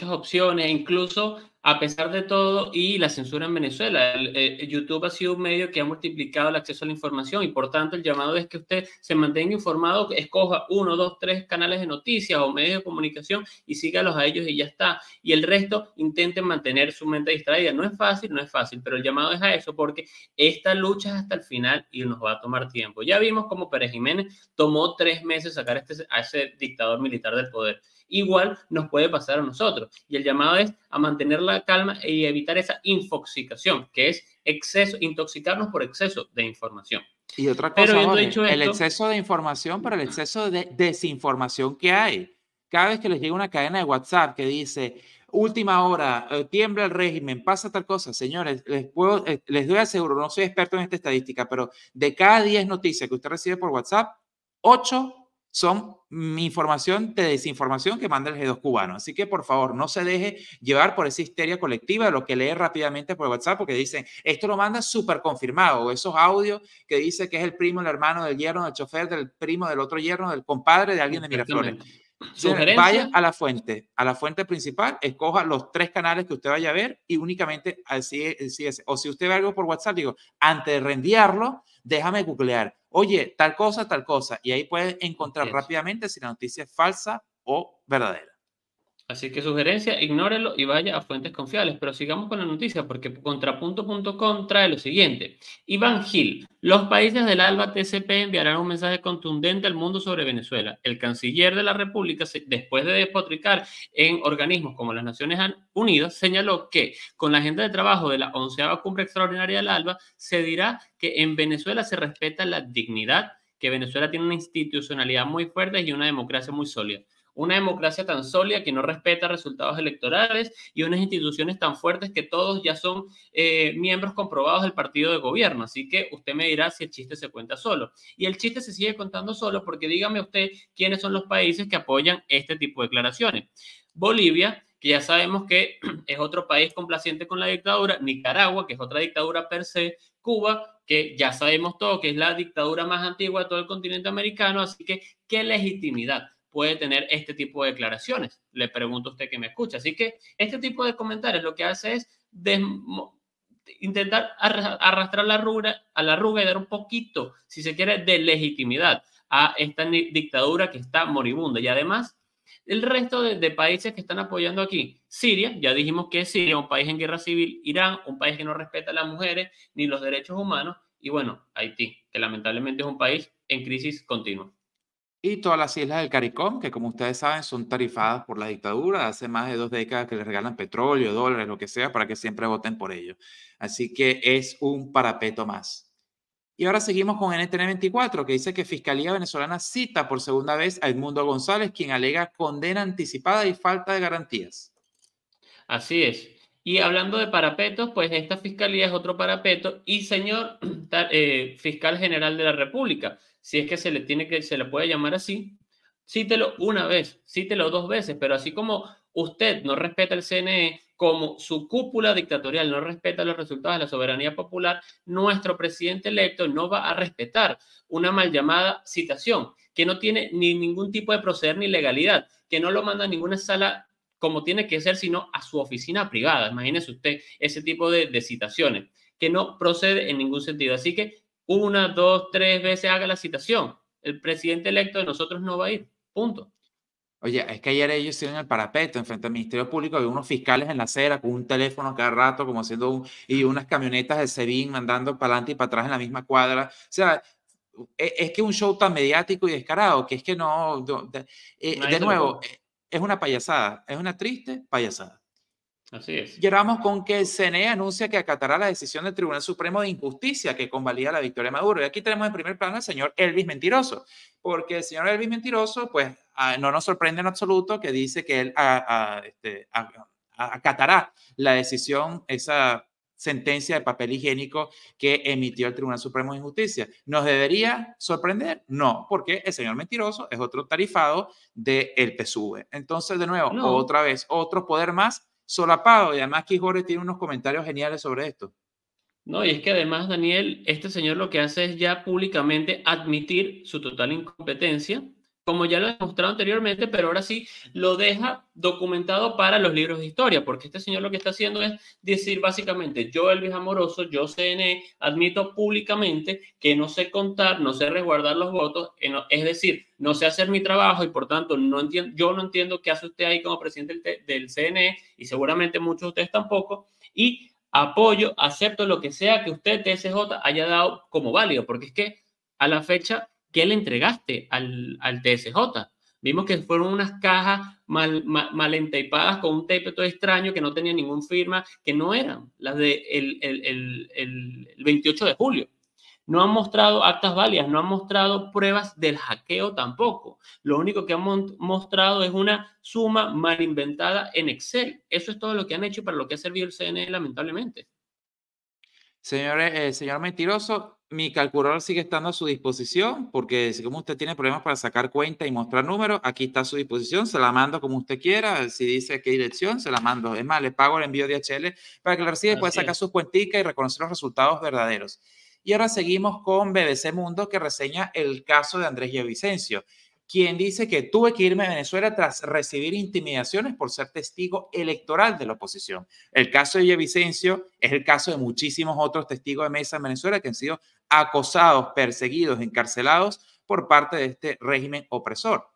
opciones, incluso a pesar de todo y la censura en Venezuela. YouTube ha sido un medio que ha multiplicado el acceso a la información y por tanto el llamado es que usted se mantenga informado, escoja 1, 2, 3 canales de noticias o medios de comunicación y sígalos a ellos y ya está. Y el resto intenten mantener su mente distraída. No es fácil, pero el llamado es a eso porque esta lucha es hasta el final y nos va a tomar tiempo. Ya vimos cómo Pérez Jiménez tomó 3 meses sacar a ese dictador militar del poder. Igual nos puede pasar a nosotros. Y el llamado es a mantener la calma y evitar esa infoxicación, que es intoxicarnos por exceso de información. Y otra cosa, pero Jorge, dicho esto, el exceso de información, pero el exceso de desinformación que hay. Cada vez que les llega una cadena de WhatsApp que dice, última hora, tiembla el régimen, pasa tal cosa, señores, les doy seguro, no soy experto en esta estadística, pero de cada 10 noticias que usted recibe por WhatsApp, 8 son información de desinformación que manda el G2 cubano. Así que, por favor, no se deje llevar por esa histeria colectiva de lo que lee rápidamente por WhatsApp, porque dicen, esto lo manda súper confirmado, o esos audios que dice que es el primo, el hermano del yerno, del chofer, del primo, del otro yerno, del compadre de alguien de Miraflores. Vaya a la fuente principal, escoja los 3 canales que usted vaya a ver y únicamente así es. O si usted ve algo por WhatsApp, digo, antes de reenviarlo, déjame googlear. Oye, tal cosa, y ahí puede encontrar rápidamente si la noticia es falsa o verdadera. Así que sugerencia, ignórelo y vaya a fuentes confiables. Pero sigamos con la noticia porque contrapunto.com trae lo siguiente. Iván Gil, los países del ALBA TCP enviarán un mensaje contundente al mundo sobre Venezuela. El canciller de la República, después de despotricar en organismos como las Naciones Unidas, señaló que con la agenda de trabajo de la 11ª cumbre extraordinaria del ALBA se dirá que en Venezuela se respeta la dignidad, que Venezuela tiene una institucionalidad muy fuerte y una democracia muy sólida. Una democracia tan sólida que no respeta resultados electorales y unas instituciones tan fuertes que todos ya son miembros comprobados del partido de gobierno. Así que usted me dirá si el chiste se cuenta solo. Y el chiste se sigue contando solo porque dígame usted quiénes son los países que apoyan este tipo de declaraciones. Bolivia, que ya sabemos que es otro país complaciente con la dictadura. Nicaragua, que es otra dictadura per se. Cuba, que ya sabemos todo que es la dictadura más antigua de todo el continente americano. Así que, ¿qué legitimidad puede tener este tipo de declaraciones? Le pregunto a usted que me escucha. Así que este tipo de comentarios lo que hace es intentar arrastrar a la arruga y dar un poquito, si se quiere, de legitimidad a esta dictadura que está moribunda. Y además, el resto de países que están apoyando aquí, Siria, ya dijimos que es Siria, un país en guerra civil, Irán, un país que no respeta a las mujeres ni los derechos humanos, y bueno, Haití, que lamentablemente es un país en crisis continua. Y todas las islas del CARICOM, que como ustedes saben son tarifadas por la dictadura, hace más de 2 décadas que les regalan petróleo, dólares, lo que sea, para que siempre voten por ello. Así que es un parapeto más. Y ahora seguimos con NTN24, que dice que Fiscalía Venezolana cita por segunda vez a Edmundo González, quien alega condena anticipada y falta de garantías. Así es. Y hablando de parapetos, pues esta fiscalía es otro parapeto. Y señor fiscal general de la República, si es que se le puede llamar así, cítelo una vez, cítelo 2 veces, pero así como usted no respeta el CNE como su cúpula dictatorial no respeta los resultados de la soberanía popular, nuestro presidente electo no va a respetar una mal llamada citación, que no tiene ni ningún tipo de proceder ni legalidad, que no lo manda a ninguna sala como tiene que ser, sino a su oficina privada. Imagínese usted ese tipo de citaciones, que no procede en ningún sentido. Así que 1, 2, 3 veces haga la citación. El presidente electo de nosotros no va a ir. Punto. Oye, es que ayer ellos hicieron el parapeto enfrente al Ministerio Público, había unos fiscales en la acera con un teléfono cada rato, como haciendo y unas camionetas de SEBIN mandando para adelante y para atrás en la misma cuadra. O sea, es que un show tan mediático y descarado que es que no, de nuevo, es una payasada, es una triste payasada. Así es. Llegamos con que el CNE anuncia que acatará la decisión del Tribunal Supremo de Injusticia que convalida la victoria de Maduro. Y aquí tenemos en primer plano al señor Elvis Mentiroso, porque el señor Elvis Mentiroso, pues no nos sorprende en absoluto que dice que él acatará la decisión, esa sentencia de papel higiénico que emitió el Tribunal Supremo de Justicia. ¿Nos debería sorprender? No, porque el señor Mentiroso es otro tarifado del PSUV. Entonces, de nuevo, otra vez, otro poder más solapado. Y además Quijores tiene unos comentarios geniales sobre esto. No, y es que además, Daniel, este señor lo que hace es ya públicamente admitir su total incompetencia, como ya lo he demostrado anteriormente, pero ahora sí lo deja documentado para los libros de historia, porque este señor lo que está haciendo es decir básicamente, yo Elvis Amoroso, yo CNE, admito públicamente que no sé contar, no sé resguardar los votos, es decir, no sé hacer mi trabajo y por tanto yo no entiendo qué hace usted ahí como presidente del CNE y seguramente muchos de ustedes tampoco, y apoyo, acepto lo que sea que usted, TSJ, haya dado como válido, porque es que a la fecha, ¿qué le entregaste al TSJ? Vimos que fueron unas cajas mal entaipadas con un tape todo extraño que no tenía ninguna firma, que no eran las del el 28 de julio. No han mostrado actas válidas, no han mostrado pruebas del hackeo tampoco. Lo único que han mostrado es una suma mal inventada en Excel. Eso es todo lo que han hecho y para lo que ha servido el CNE, lamentablemente. Señores, señor Mentiroso, mi calculador sigue estando a su disposición, porque si como usted tiene problemas para sacar cuenta y mostrar números, aquí está a su disposición, se la mando como usted quiera, si dice qué dirección, se la mando. Es más, le pago el envío de DHL para que la reciba y pueda sacar sus cuenticas y reconocer los resultados verdaderos. Y ahora seguimos con BBC Mundo, que reseña el caso de Andrés Villavicencio, quien dice que tuve que irme a Venezuela tras recibir intimidaciones por ser testigo electoral de la oposición. El caso de Villavicencio es el caso de muchísimos otros testigos de mesa en Venezuela que han sido acosados, perseguidos, encarcelados por parte de este régimen opresor.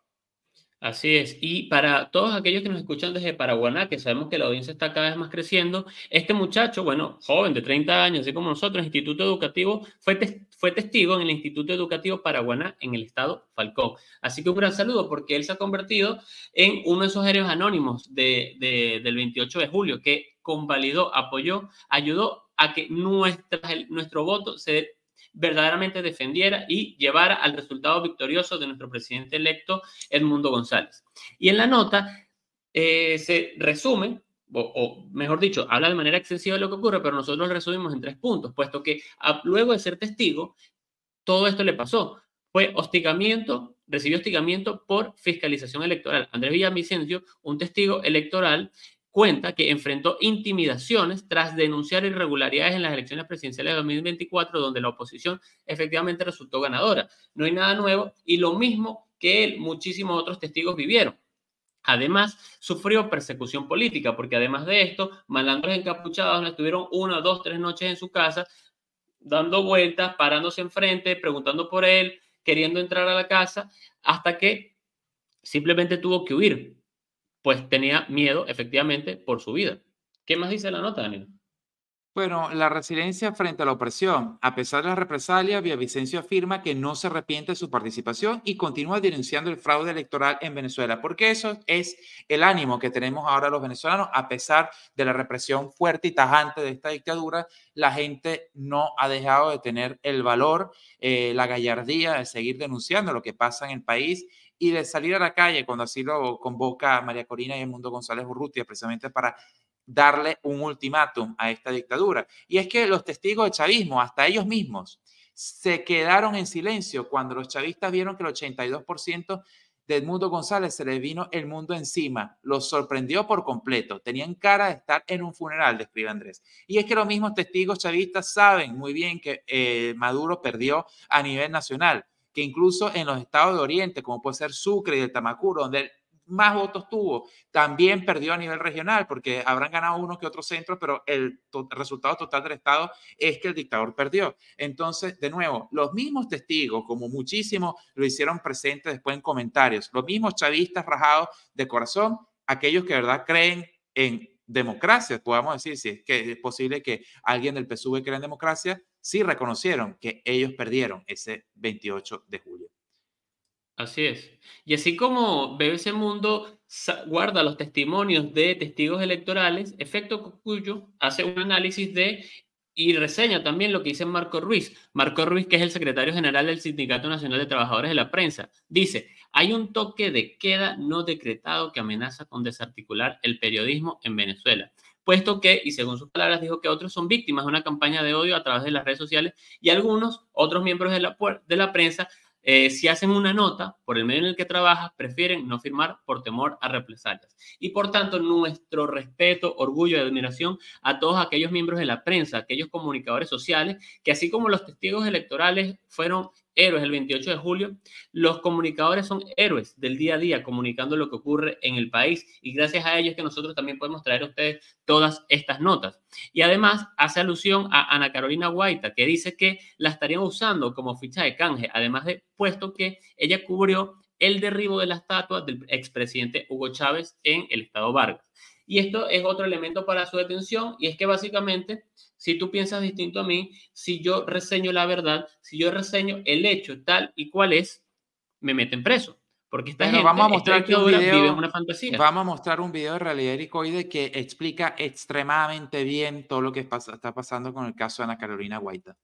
Así es. Y para todos aquellos que nos escuchan desde Paraguaná, que sabemos que la audiencia está cada vez más creciendo, este muchacho, bueno, joven de 30 años, así como nosotros, Instituto Educativo, fue testigo en el Instituto Educativo Paraguaná en el estado Falcón. Así que un gran saludo porque él se ha convertido en uno de esos héroes anónimos del 28 de julio que convalidó, apoyó, ayudó a que nuestro voto se verdaderamente defendiera y llevara al resultado victorioso de nuestro presidente electo, Edmundo González. Y en la nota se resume, o mejor dicho, habla de manera extensiva de lo que ocurre, pero nosotros lo resumimos en 3 puntos, puesto que luego de ser testigo, todo esto le pasó. Fue hostigamiento, recibió hostigamiento por fiscalización electoral. Andrés Villavicencio, un testigo electoral, cuenta que enfrentó intimidaciones tras denunciar irregularidades en las elecciones presidenciales de 2024, donde la oposición efectivamente resultó ganadora. No hay nada nuevo y lo mismo que él, muchísimos otros testigos vivieron. Además, sufrió persecución política, porque además de esto, malandros encapuchados estuvieron 1, 2, 3 noches en su casa, dando vueltas, parándose enfrente, preguntando por él, queriendo entrar a la casa, hasta que simplemente tuvo que huir, pues tenía miedo, efectivamente, por su vida. ¿Qué más dice la nota, Daniel? Bueno, la resiliencia frente a la opresión. A pesar de la represalia, Villavicencio afirma que no se arrepiente de su participación y continúa denunciando el fraude electoral en Venezuela, porque eso es el ánimo que tenemos ahora los venezolanos. A pesar de la represión fuerte y tajante de esta dictadura, la gente no ha dejado de tener el valor, la gallardía de seguir denunciando lo que pasa en el país y de salir a la calle cuando así lo convoca María Corina y Edmundo González Urrutia, precisamente para darle un ultimátum a esta dictadura. Y es que los testigos del chavismo, hasta ellos mismos, se quedaron en silencio cuando los chavistas vieron que el 82% de Edmundo González se le vino el mundo encima, los sorprendió por completo, tenían cara de estar en un funeral, describe Andrés. Y es que los mismos testigos chavistas saben muy bien que Maduro perdió a nivel nacional, que incluso en los estados de Oriente, como puede ser Sucre y el Tamacuro, donde más votos tuvo, también perdió a nivel regional, porque habrán ganado unos que otros centros, pero el resultado total del estado es que el dictador perdió. Entonces, de nuevo, los mismos testigos, como muchísimos lo hicieron presentes después en comentarios, los mismos chavistas rajados de corazón, aquellos que de verdad creen en democracia, podamos decir, si es que es posible que alguien del PSUV crea en democracia, sí reconocieron que ellos perdieron ese 28 de julio. Así es. Y así como BBC Mundo guarda los testimonios de testigos electorales, Efecto Cocuyo hace un análisis de y reseña también lo que dice Marco Ruiz. Marco Ruiz, que es el secretario general del Sindicato Nacional de Trabajadores de la Prensa, dice, hay un toque de queda no decretado que amenaza con desarticular el periodismo en Venezuela, puesto que, y según sus palabras, dijo que otros son víctimas de una campaña de odio a través de las redes sociales y algunos, otros miembros de la prensa, si hacen una nota por el medio en el que trabajas, prefieren no firmar por temor a represalias. Y por tanto, nuestro respeto, orgullo y admiración a todos aquellos miembros de la prensa, aquellos comunicadores sociales, que así como los testigos electorales fueron héroes el 28 de julio, los comunicadores son héroes del día a día, comunicando lo que ocurre en el país. Y gracias a ellos es que nosotros también podemos traer a ustedes todas estas notas. Y además hace alusión a Ana Carolina Guaita, que dice que la estarían usando como ficha de canje, además de puesto que ella cubrió el derribo de la estatua del expresidente Hugo Chávez en el estado Vargas. Y esto es otro elemento para su detención, y es que básicamente, si tú piensas distinto a mí, si yo reseño la verdad, si yo reseño el hecho tal y cual es, me meten preso. Porque esta gente, vamos a mostrar esta aquí un video, vive en una fantasía. Vamos a mostrar un video de realidad helicoide que explica extremadamente bien todo lo que está pasando con el caso de Ana Carolina Guaita.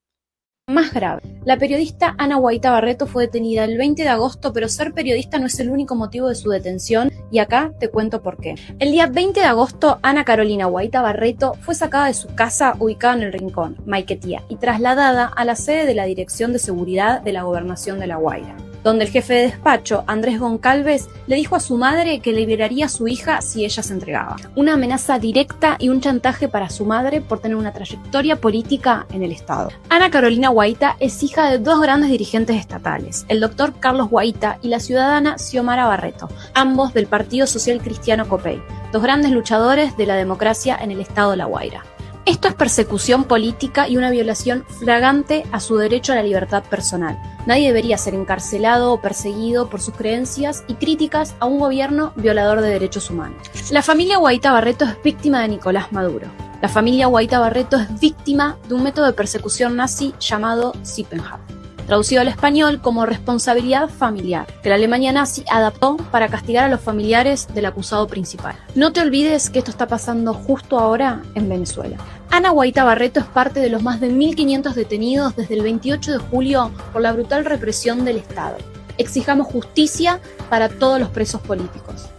Más grave, la periodista Ana Guaita Barreto fue detenida el 20 de agosto, pero ser periodista no es el único motivo de su detención, y acá te cuento por qué. El día 20 de agosto, Ana Carolina Guaita Barreto fue sacada de su casa ubicada en El Rincón, Maiquetía, y trasladada a la sede de la Dirección de Seguridad de la Gobernación de La Guaira, donde el jefe de despacho, Andrés Goncalves, le dijo a su madre que liberaría a su hija si ella se entregaba. Una amenaza directa y un chantaje para su madre por tener una trayectoria política en el Estado. Ana Carolina Guaita es hija de dos grandes dirigentes estatales, el doctor Carlos Guaita y la ciudadana Xiomara Barreto, ambos del Partido Social Cristiano Copey, dos grandes luchadores de la democracia en el Estado de La Guaira. Esto es persecución política y una violación flagrante a su derecho a la libertad personal. Nadie debería ser encarcelado o perseguido por sus creencias y críticas a un gobierno violador de derechos humanos. La familia Guaita Barreto es víctima de Nicolás Maduro. La familia Guaita Barreto es víctima de un método de persecución nazi llamado Sippenhaft, traducido al español como responsabilidad familiar, que la Alemania nazi adaptó para castigar a los familiares del acusado principal. No te olvides que esto está pasando justo ahora en Venezuela. Ana Guaita Barreto es parte de los más de 1.500 detenidos desde el 28 de julio por la brutal represión del Estado. Exijamos justicia para todos los presos políticos.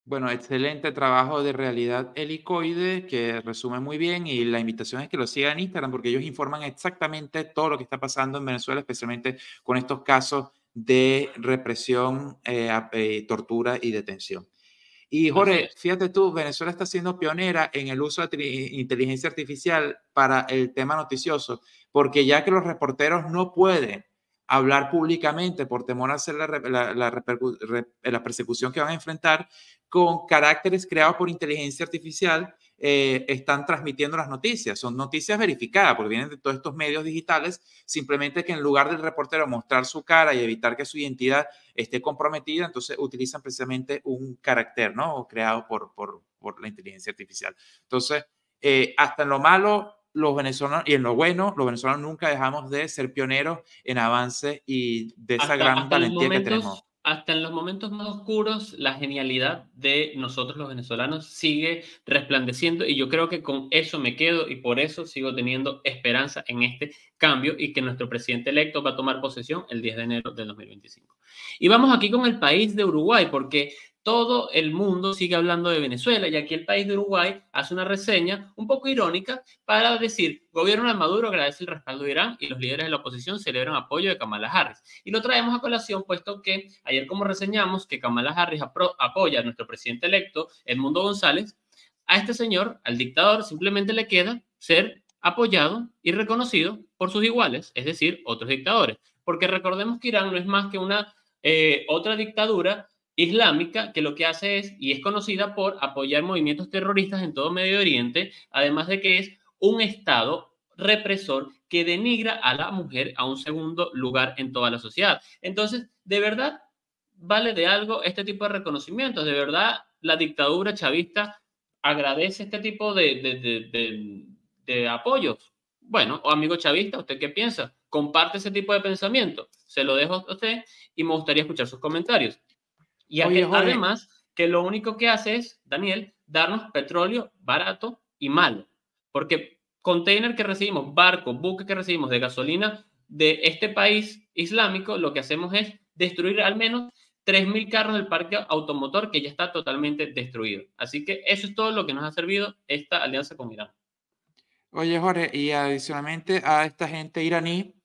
Bueno, excelente trabajo de realidad helicoide que resume muy bien, y la invitación es que lo sigan en Instagram porque ellos informan exactamente todo lo que está pasando en Venezuela, especialmente con estos casos de represión, tortura y detención. Y Jorge, fíjate tú, Venezuela está siendo pionera en el uso de inteligencia artificial para el tema noticioso, porque ya que los reporteros no pueden hablar públicamente por temor a hacer la persecución que van a enfrentar, con caracteres creados por inteligencia artificial, están transmitiendo las noticias. Son noticias verificadas porque vienen de todos estos medios digitales, simplemente que en lugar del reportero mostrar su cara y evitar que su identidad esté comprometida, entonces utilizan precisamente un carácter, ¿no? Creado por la inteligencia artificial. Entonces, hasta en lo malo, los venezolanos, y en lo bueno, los venezolanos nunca dejamos de ser pioneros en avance y de esa gran valentía que tenemos. Hasta en los momentos más oscuros, la genialidad de nosotros los venezolanos sigue resplandeciendo, y yo creo que con eso me quedo, y por eso sigo teniendo esperanza en este cambio y que nuestro presidente electo va a tomar posesión el 10 de enero del 2025. Y vamos aquí con el país de Uruguay, porque todo el mundo sigue hablando de Venezuela y aquí el país de Uruguay hace una reseña un poco irónica para decir, gobierno de Maduro agradece el respaldo de Irán y los líderes de la oposición celebran apoyo de Kamala Harris. Y lo traemos a colación puesto que ayer como reseñamos que Kamala Harris apoya a nuestro presidente electo, Edmundo González, a este señor, al dictador, simplemente le queda ser apoyado y reconocido por sus iguales, es decir, otros dictadores. Porque recordemos que Irán no es más que una otra dictadura islámica que lo que hace es, y es conocida por apoyar movimientos terroristas en todo Medio Oriente, además de que es un Estado represor que denigra a la mujer a un segundo lugar en toda la sociedad. Entonces, de verdad, vale de algo este tipo de reconocimientos. De verdad, la dictadura chavista agradece este tipo de apoyos. Bueno, o amigo chavista, ¿usted qué piensa? ¿Comparte ese tipo de pensamiento? Se lo dejo a usted y me gustaría escuchar sus comentarios. Y Oye, Jorge, además, que lo único que hace es, Daniel, darnos petróleo barato y malo. Porque container que recibimos, barco, buque que recibimos de gasolina de este país islámico, lo que hacemos es destruir al menos 3.000 carros del parque automotor que ya está totalmente destruido. Así que eso es todo lo que nos ha servido esta alianza con Irán. oye, Jorge, y adicionalmente a esta gente iraní,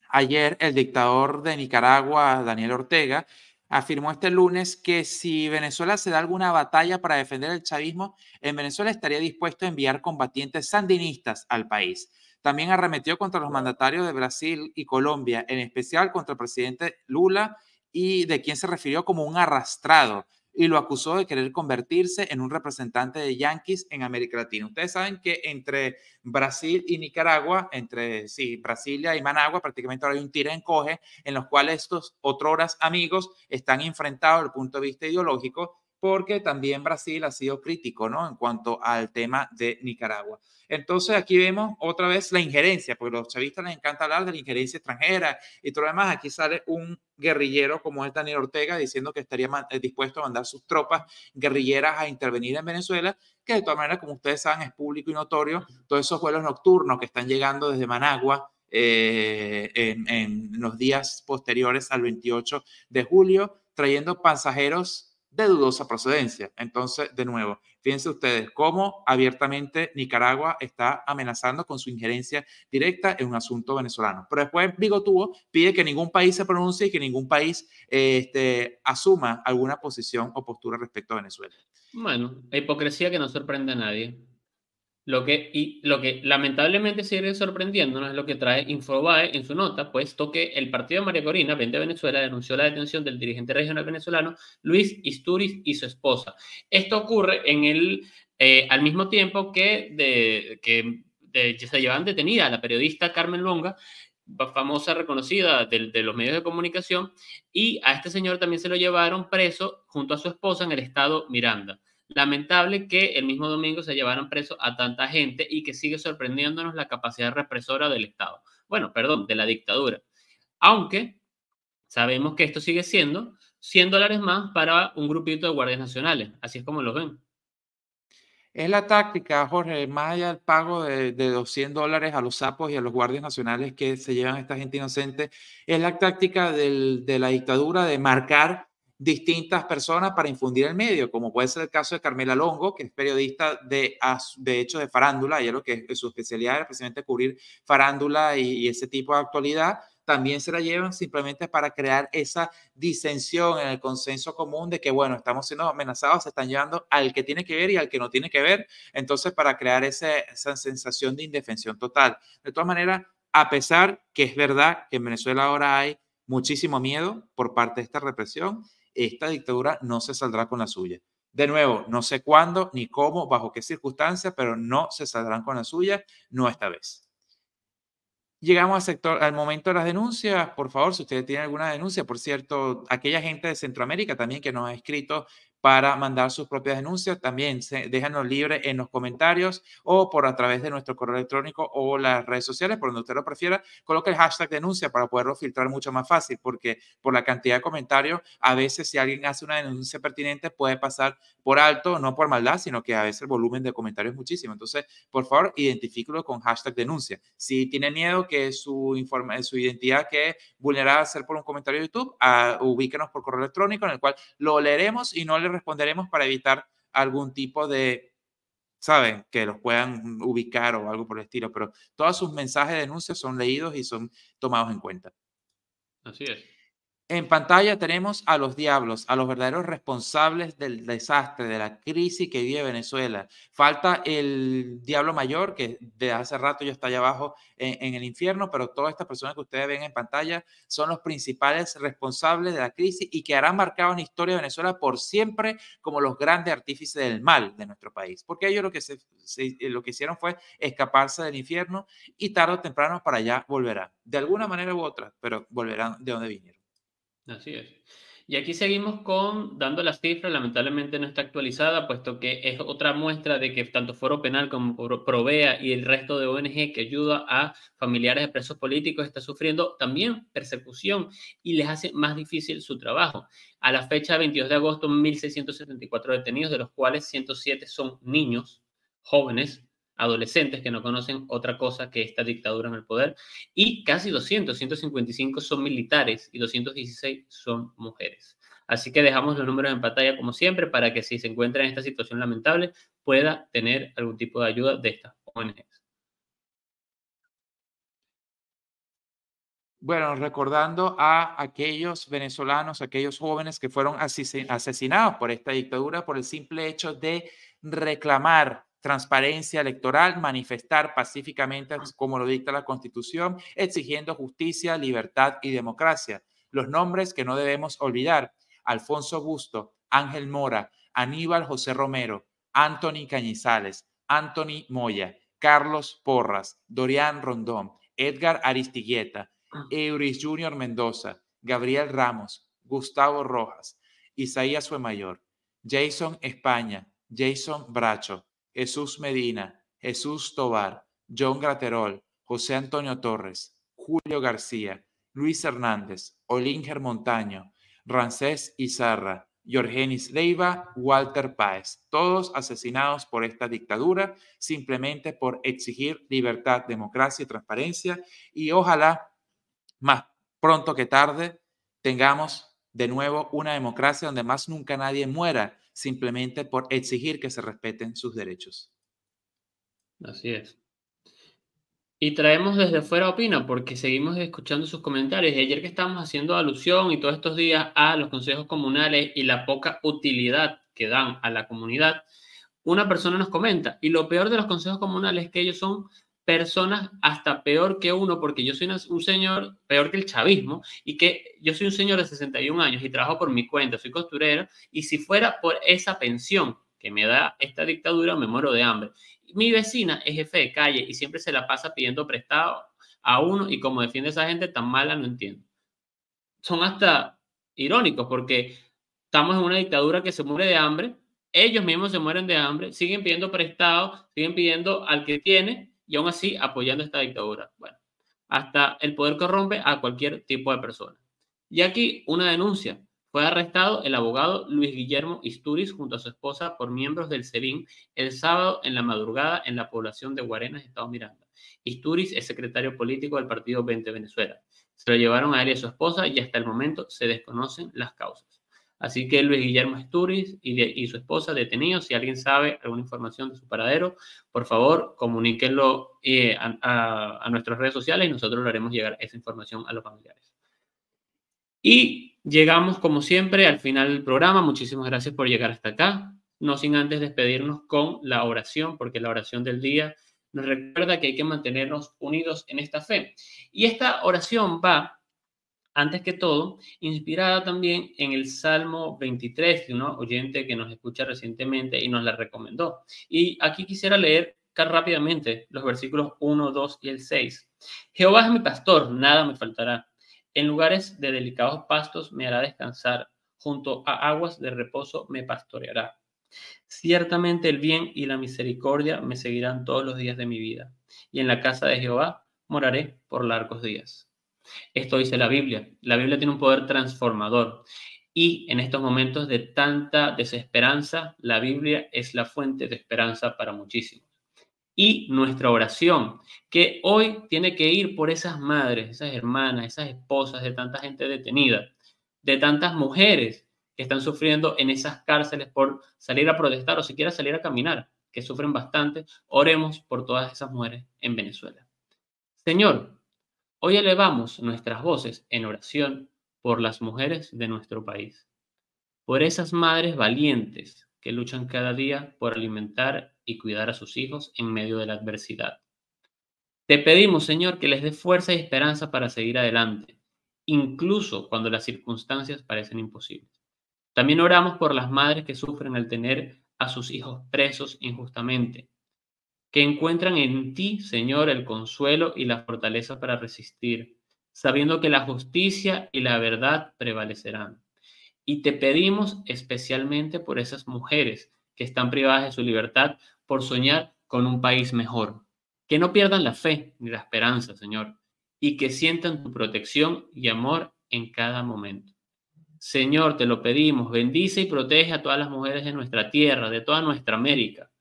ayer el dictador de Nicaragua, Daniel Ortega, afirmó este lunes que si Venezuela se da alguna batalla para defender el chavismo, en Venezuela estaría dispuesto a enviar combatientes sandinistas al país. También arremetió contra los mandatarios de Brasil y Colombia, en especial contra el presidente Lula, y de quien se refirió como un arrastrado, y lo acusó de querer convertirse en un representante de yanquis en América Latina. Ustedes saben que entre Brasil y Nicaragua, entre Brasilia y Managua, prácticamente ahora hay un tira y encoge en los cuales estos otroras amigos están enfrentados desde el punto de vista ideológico, porque también Brasil ha sido crítico, ¿no?, en cuanto al tema de Nicaragua. Entonces aquí vemos otra vez la injerencia, porque a los chavistas les encanta hablar de la injerencia extranjera y todo lo demás. Aquí sale un guerrillero como es Daniel Ortega diciendo que estaría dispuesto a mandar sus tropas guerrilleras a intervenir en Venezuela, que de todas maneras, como ustedes saben, es público y notorio, todos esos vuelos nocturnos que están llegando desde Managua en los días posteriores al 28 de julio, trayendo pasajeros de dudosa procedencia. Entonces, de nuevo, fíjense ustedes cómo abiertamente Nicaragua está amenazando con su injerencia directa en un asunto venezolano. Pero después Bigotudo pide que ningún país se pronuncie y que ningún país asuma alguna posición o postura respecto a Venezuela. Bueno, la hipocresía que no sorprende a nadie. Lo que lamentablemente sigue sorprendiéndonos es lo que trae Infobae en su nota, puesto que el partido de María Corina, Vende Venezuela, denunció la detención del dirigente regional venezolano Luis Isturiz y su esposa. Esto ocurre al mismo tiempo que se llevan detenida a la periodista Carmen Longa, famosa, reconocida de los medios de comunicación, y a este señor también se lo llevaron preso junto a su esposa en el estado Miranda. Lamentable que el mismo domingo se llevaran preso a tanta gente y que sigue sorprendiéndonos la capacidad represora del Estado. Bueno, perdón, de la dictadura. Aunque sabemos que esto sigue siendo $100 más para un grupito de guardias nacionales. Así es como lo ven. Es la táctica, Jorge, más allá del pago de $200 a los sapos y a los guardias nacionales que se llevan a esta gente inocente, es la táctica de la dictadura de marcar distintas personas para infundir el medio, como puede ser el caso de Carmela Longo, que es periodista de hecho de farándula, y lo que es su especialidad era precisamente cubrir farándula y ese tipo de actualidad. También se la llevan simplemente para crear esa disensión en el consenso común de que, bueno, estamos siendo amenazados, se están llevando al que tiene que ver y al que no tiene que ver, entonces para crear esa sensación de indefensión total. De todas maneras, a pesar que es verdad que en Venezuela ahora hay muchísimo miedo por parte de esta represión, esta dictadura no se saldrá con la suya. De nuevo, no sé cuándo, ni cómo, bajo qué circunstancias, pero no se saldrán con la suya, no esta vez. Llegamos al momento de las denuncias. Por favor, si ustedes tienen alguna denuncia, por cierto, aquella gente de Centroamérica también que nos ha escrito para mandar sus propias denuncias. También déjanos libre en los comentarios o por a través de nuestro correo electrónico o las redes sociales, por donde usted lo prefiera. Coloque el hashtag denuncia para poderlo filtrar mucho más fácil, porque por la cantidad de comentarios, a veces si alguien hace una denuncia pertinente puede pasar por alto, no por maldad, sino que a veces el volumen de comentarios es muchísimo. Entonces, por favor, identifíquelo con hashtag denuncia. Si tiene miedo que su identidad quede vulnerada a ser por un comentario de YouTube, ubíquenos por correo electrónico, en el cual lo leeremos y no le responderemos para evitar algún tipo de, ¿saben? Que los puedan ubicar o algo por el estilo, pero todos sus mensajes de denuncia son leídos y son tomados en cuenta. Así es. En pantalla tenemos a los diablos, a los verdaderos responsables del desastre, de la crisis que vive Venezuela. Falta el diablo mayor, que de hace rato ya está allá abajo en el infierno, pero todas estas personas que ustedes ven en pantalla son los principales responsables de la crisis y que harán marcado en la historia de Venezuela por siempre como los grandes artífices del mal de nuestro país. Porque ellos lo que hicieron fue escaparse del infierno y tarde o temprano para allá volverán. De alguna manera u otra, pero volverán de donde vinieron. Así es. Y aquí seguimos dando las cifras, lamentablemente no está actualizada, puesto que es otra muestra de que tanto Foro Penal como Provea y el resto de ONG que ayuda a familiares de presos políticos está sufriendo también persecución y les hace más difícil su trabajo. A la fecha 22 de agosto, 1.674 detenidos, de los cuales 107 son niños, jóvenes, adolescentes que no conocen otra cosa que esta dictadura en el poder, y casi 155 son militares y 216 son mujeres. Así que dejamos los números en pantalla como siempre para que si se encuentra en esta situación lamentable pueda tener algún tipo de ayuda de estas ONGs. Bueno, recordando a aquellos venezolanos, aquellos jóvenes que fueron asesinados por esta dictadura por el simple hecho de reclamar transparencia electoral, manifestar pacíficamente, como lo dicta la Constitución, exigiendo justicia, libertad y democracia. Los nombres que no debemos olvidar: Alfonso Busto, Ángel Mora, Aníbal José Romero, Anthony Cañizales, Anthony Moya, Carlos Porras, Dorian Rondón, Edgar Aristigueta, Euris Junior Mendoza, Gabriel Ramos, Gustavo Rojas, Isaías Fuemayor, Jason España, Jason Bracho, Jesús Medina, Jesús Tobar, John Graterol, José Antonio Torres, Julio García, Luis Hernández, Olínger Montaño, Rancés Izarra, Yorgenis Leiva, Walter Páez, todos asesinados por esta dictadura simplemente por exigir libertad, democracia y transparencia, y ojalá más pronto que tarde tengamos de nuevo una democracia donde más nunca nadie muera simplemente por exigir que se respeten sus derechos. Así es. Y traemos desde fuera opina porque seguimos escuchando sus comentarios. Y ayer que estábamos haciendo alusión y todos estos días a los consejos comunales y la poca utilidad que dan a la comunidad, una persona nos comenta, y lo peor de los consejos comunales es que ellos son personas hasta peor que uno, porque yo soy un señor peor que el chavismo, y que yo soy un señor de 61 años y trabajo por mi cuenta, soy costurero, y si fuera por esa pensión que me da esta dictadura, me muero de hambre. Mi vecina es jefe de calle y siempre se la pasa pidiendo prestado a uno, y como defiende a esa gente tan mala, no entiendo. Son hasta irónicos porque estamos en una dictadura que se muere de hambre, ellos mismos se mueren de hambre, siguen pidiendo prestado, siguen pidiendo al que tiene y aún así apoyando esta dictadura. Bueno, hasta el poder corrompe a cualquier tipo de persona. Y aquí una denuncia. Fue arrestado el abogado Luis Guillermo Istúriz junto a su esposa por miembros del SEBIN el sábado en la madrugada en la población de Guarenas, Estado Miranda. Istúriz es secretario político del partido 20 Venezuela. Se lo llevaron a él y a su esposa y hasta el momento se desconocen las causas. Así que Luis Guillermo Istúriz y su esposa detenidos. Si alguien sabe alguna información de su paradero, por favor, comuníquenlo a nuestras redes sociales y nosotros le haremos llegar esa información a los familiares. Y llegamos, como siempre, al final del programa. Muchísimas gracias por llegar hasta acá. No sin antes despedirnos con la oración, porque la oración del día nos recuerda que hay que mantenernos unidos en esta fe. Y esta oración va, antes que todo, inspirada también en el Salmo 23, de un oyente que nos escucha recientemente y nos la recomendó. Y aquí quisiera leer rápidamente los versículos 1, 2 y el 6. Jehová es mi pastor, nada me faltará. En lugares de delicados pastos me hará descansar. junto a aguas de reposo me pastoreará. Ciertamente el bien y la misericordia me seguirán todos los días de mi vida, y en la casa de Jehová moraré por largos días. Esto dice la Biblia. La Biblia tiene un poder transformador. Y en estos momentos de tanta desesperanza, la Biblia es la fuente de esperanza para muchísimos. Y nuestra oración, que hoy tiene que ir por esas madres, esas hermanas, esas esposas de tanta gente detenida, de tantas mujeres que están sufriendo en esas cárceles por salir a protestar o siquiera salir a caminar, que sufren bastante. Oremos por todas esas mujeres en Venezuela. Señor, hoy elevamos nuestras voces en oración por las mujeres de nuestro país, por esas madres valientes que luchan cada día por alimentar y cuidar a sus hijos en medio de la adversidad. Te pedimos, Señor, que les dé fuerza y esperanza para seguir adelante, incluso cuando las circunstancias parecen imposibles. También oramos por las madres que sufren al tener a sus hijos presos injustamente, que encuentran en ti, Señor, el consuelo y la fortaleza para resistir, sabiendo que la justicia y la verdad prevalecerán. Y te pedimos especialmente por esas mujeres que están privadas de su libertad por soñar con un país mejor. Que no pierdan la fe ni la esperanza, Señor, y que sientan tu protección y amor en cada momento. Señor, te lo pedimos, bendice y protege a todas las mujeres de nuestra tierra, de toda nuestra América.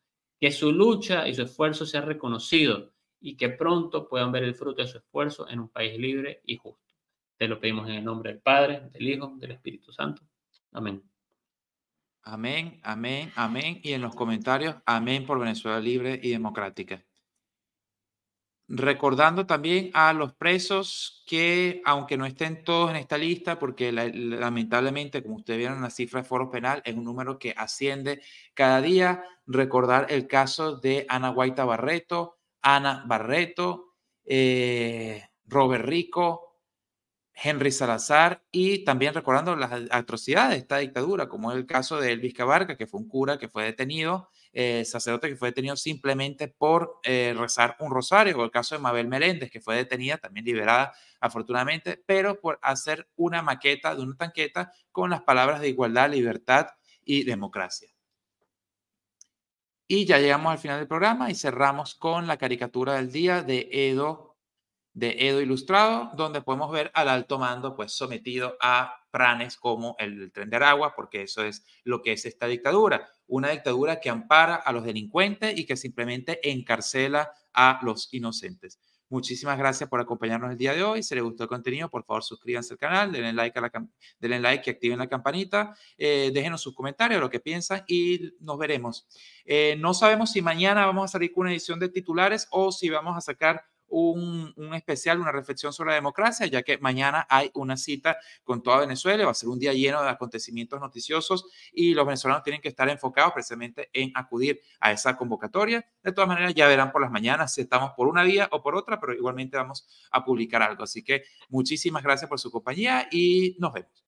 Que su lucha y su esfuerzo sea reconocido y que pronto puedan ver el fruto de su esfuerzo en un país libre y justo. Te lo pedimos en el nombre del Padre, del Hijo, del Espíritu Santo. Amén. Amén, amén, amén. Y en los comentarios, amén por Venezuela libre y democrática. Recordando también a los presos que, aunque no estén todos en esta lista, porque lamentablemente, como ustedes vieron, la cifra de foro penal es un número que asciende cada día, recordar el caso de Ana Guaita Barreto, Ana Barreto, Robert Rico, Henry Salazar, y también recordando las atrocidades de esta dictadura, como es el caso de Elvis Cabarca, que fue un cura que fue detenido, sacerdote que fue detenido simplemente por rezar un rosario, o el caso de Mabel Meléndez, que fue detenida, también liberada afortunadamente, pero por hacer una maqueta de una tanqueta con las palabras de igualdad, libertad y democracia. Y ya llegamos al final del programa y cerramos con la caricatura del día de Edo Ilustrado, donde podemos ver al alto mando pues sometido a planes como el del Tren de Aragua, porque eso es lo que es esta dictadura, una dictadura que ampara a los delincuentes y que simplemente encarcela a los inocentes. Muchísimas gracias por acompañarnos el día de hoy. Si les gustó el contenido, por favor suscríbanse al canal, denle like y activen la campanita, déjenos sus comentarios, lo que piensan y nos veremos. No sabemos si mañana vamos a salir con una edición de titulares o si vamos a sacar un especial, una reflexión sobre la democracia, ya que mañana hay una cita con toda Venezuela, va a ser un día lleno de acontecimientos noticiosos y los venezolanos tienen que estar enfocados precisamente en acudir a esa convocatoria. De todas maneras, ya verán por las mañanas si estamos por una vía o por otra, pero igualmente vamos a publicar algo. Así que muchísimas gracias por su compañía y nos vemos.